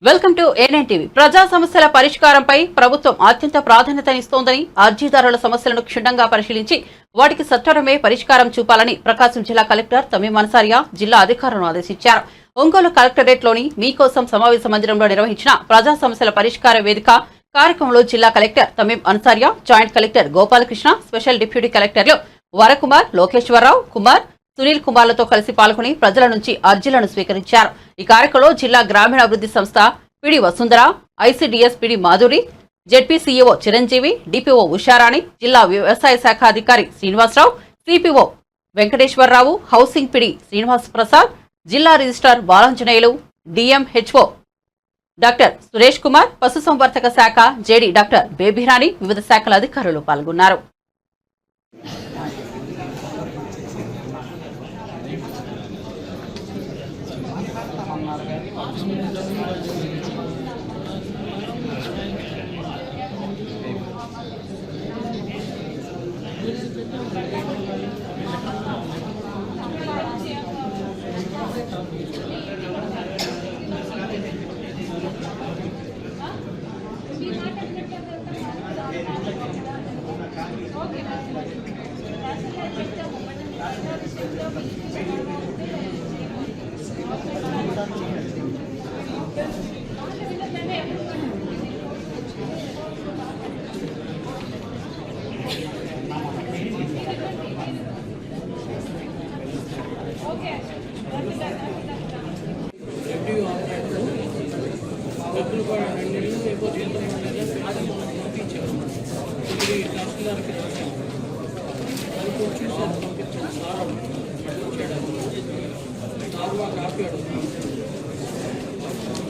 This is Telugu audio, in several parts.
Welcome to A9 TV. ప్రజా సమస్యల పరిష్కారంపై ప్రభుత్వం అత్యంత ప్రాధాన్యతనిస్తోందని, అర్జీదారుల సమస్యలను క్షుణ్ణంగా పరిశీలించి వాటికి సత్వరమే పరిష్కారం చూపాలని ప్రకాశం జిల్లా కలెక్టర్ తమీం అన్సారియా జిల్లా అధికారులను ఆదేశించారు. ఒంగోలు కలెక్టరేట్లోని మీకోసం సమావేశ మందిరంలో నిర్వహించిన ప్రజా సమస్యల పరిష్కార వేదిక కార్యక్రమంలో జిల్లా collector Tamim Ansariya, joint collector Gopalakrishna, special deputy కలెక్టర్లు వరకుమార్, లోకేశ్వరరావు, కుమార్, సునీల్ కుమార్లతో కలిసి పాల్గొని ప్రజల నుంచి అర్జీలను స్వీకరించారు. ఈ కార్యక్రమంలో జిల్లా గ్రామీణాభివృద్ధి సంస్థ PD Vasundhara, ICDS PD Madhuri, ZP CEO Chiranjeevi, DPO Usharani, జిల్లా వ్యవసాయ శాఖ అధికారి Srinivasa Rao, CPO Venkateswara Rao, housing PD Srinivas Prasad, జిల్లా registrar Balanjaneyulu, DMHO doctor Suresh Kumar, పశుసంవర్ధక శాఖ జేడీ డాక్టర్ బేబీరాణి, వివిధ శాఖల అధికారులు పాల్గొన్నారు.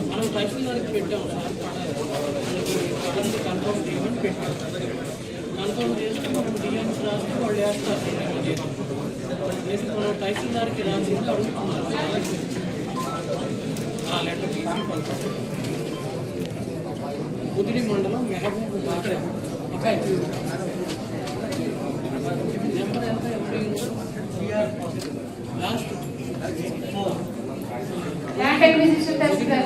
మనం తహసీల్దార్కి పెట్టాం సార్, కన్ఫర్మ్ చేయమని పెట్టాం. కన్ఫర్మ్ చేస్తే మనం డిఎంకి రాస్తే వాళ్ళు వేస్తారు. మనం తహసీల్దార్కి రాసింది అడుగుతున్నారు. ఆ లెటర్ తీసి పంపారు. కుదిరి మండలం మెహబూబ్ బాగా నెంబర్ ఎంత last Land acquisition tester.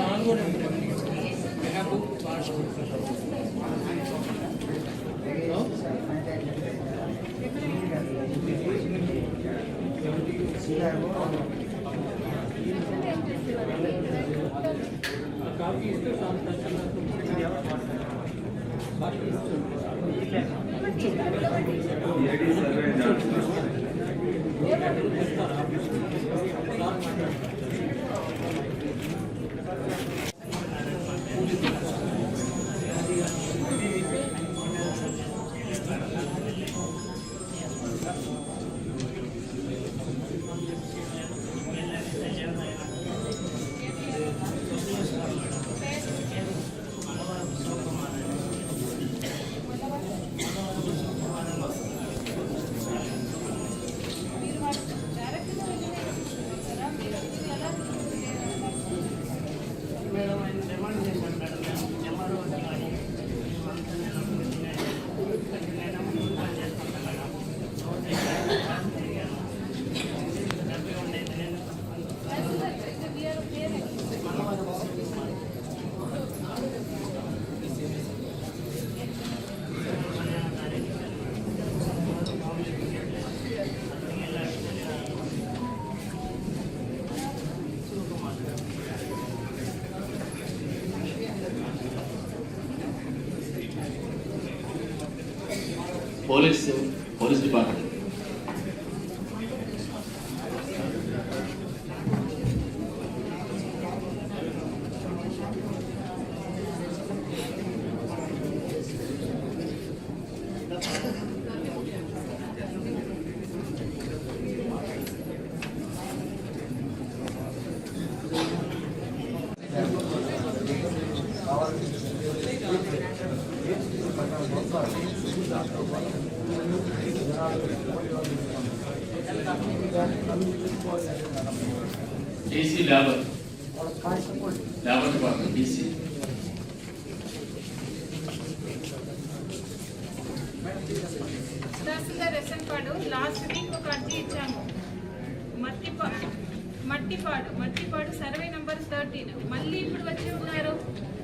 Police department DC labor department DC తహసీల్దార్ రేషన్ కార్డు లాస్ట్ వీక్ ఒక అర్జీ ఇచ్చాము. మట్టిపాడు సర్వే నంబర్ 13 మళ్ళీ ఇప్పుడు వచ్చి ఉన్నారు.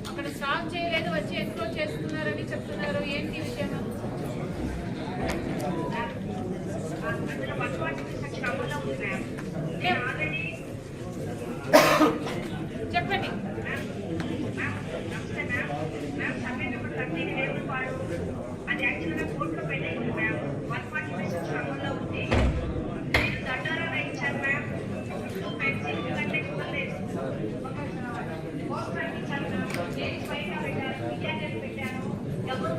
అక్కడ స్టాప్ చేయలేదు, వచ్చి ఎన్క్రోచ్ చేస్తున్నారని చెప్తున్నారు. ఏంటి విషయం? చెప్పండి. అది యాక్చువల్గా కోర్టులో పెట్టింది మ్యామ్. 146 క్రమంలో ఉంది. నేను దండారా ఇచ్చాను మ్యామ్. ఎందుకంటే పెట్టాను ఎవరు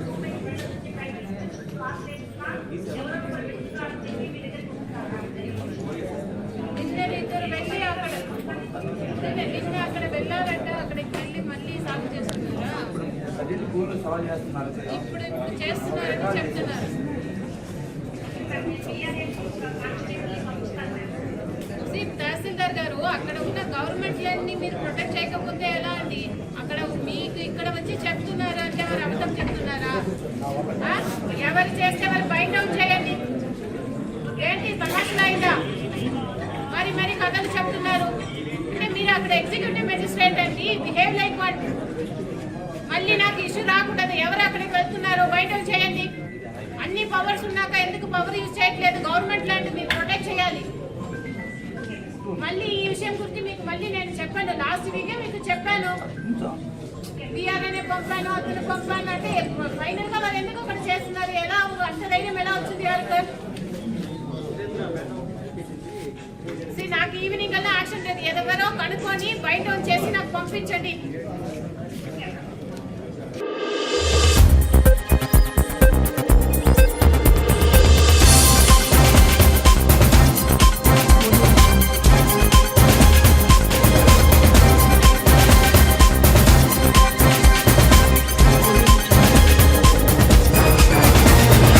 అక్కడ వెళ్ళాలంటే అక్కడికి వెళ్ళి మళ్ళీ సాగు చేస్తున్నారా? ఇప్పుడు చేస్తున్నారని చెప్తున్నారు. తహసీల్దార్ గారు, అక్కడ ఉన్న గవర్నమెంట్లన్నీ మీరు ప్రొటెక్ట్ చేయకపోతే ఎలా అండి? అక్కడ మీకు ఇక్కడ వచ్చి చెప్తున్నారు అంటే వారు అబద్ధం చెప్తున్నారా? ఎవరు చేస్తే వారు బైండ్ అవుట్ చేయండి. ఏంటి సమస్య అయిందా? మరి కథలు చెప్తున్నారు అంటే మీరు అక్కడ ఎగ్జిక్యూటివ్ మెజిస్ట్రేట్ అండి, బిహేవ్ లైక్ వన్. మళ్ళీ నాకు ఇష్యూ రాకూడదు. ఎవరు అక్కడికి వెళ్తున్నారో బయట చేయండి. అన్ని పవర్స్ ఉన్నాక ఎందుకు పవర్ యూజ్ చేయట్లేదు? గవర్నమెంట్ లాంటి మీరు ప్రొటెక్ట్ చేయాలి. మళ్ళీ ఈ విషయం గురించి మీకు మళ్ళీ నేను చెప్పాను, లాస్ట్ వీకే మీకు చెప్పాను. బీఆర్ఏనే పంపాను, అతను పంపాను అంటే ఫైనల్ గా వాళ్ళు ఎందుకు అక్కడ చేస్తున్నారు? ఎలా అంత ధైర్యం ఎలా వచ్చింది వాళ్ళకి? నాకు ఈవినింగ్ కల్లా యాక్షన్ లేదు. ఎవరో కనుక్కొని బయట చేసి నాకు పంపించండి.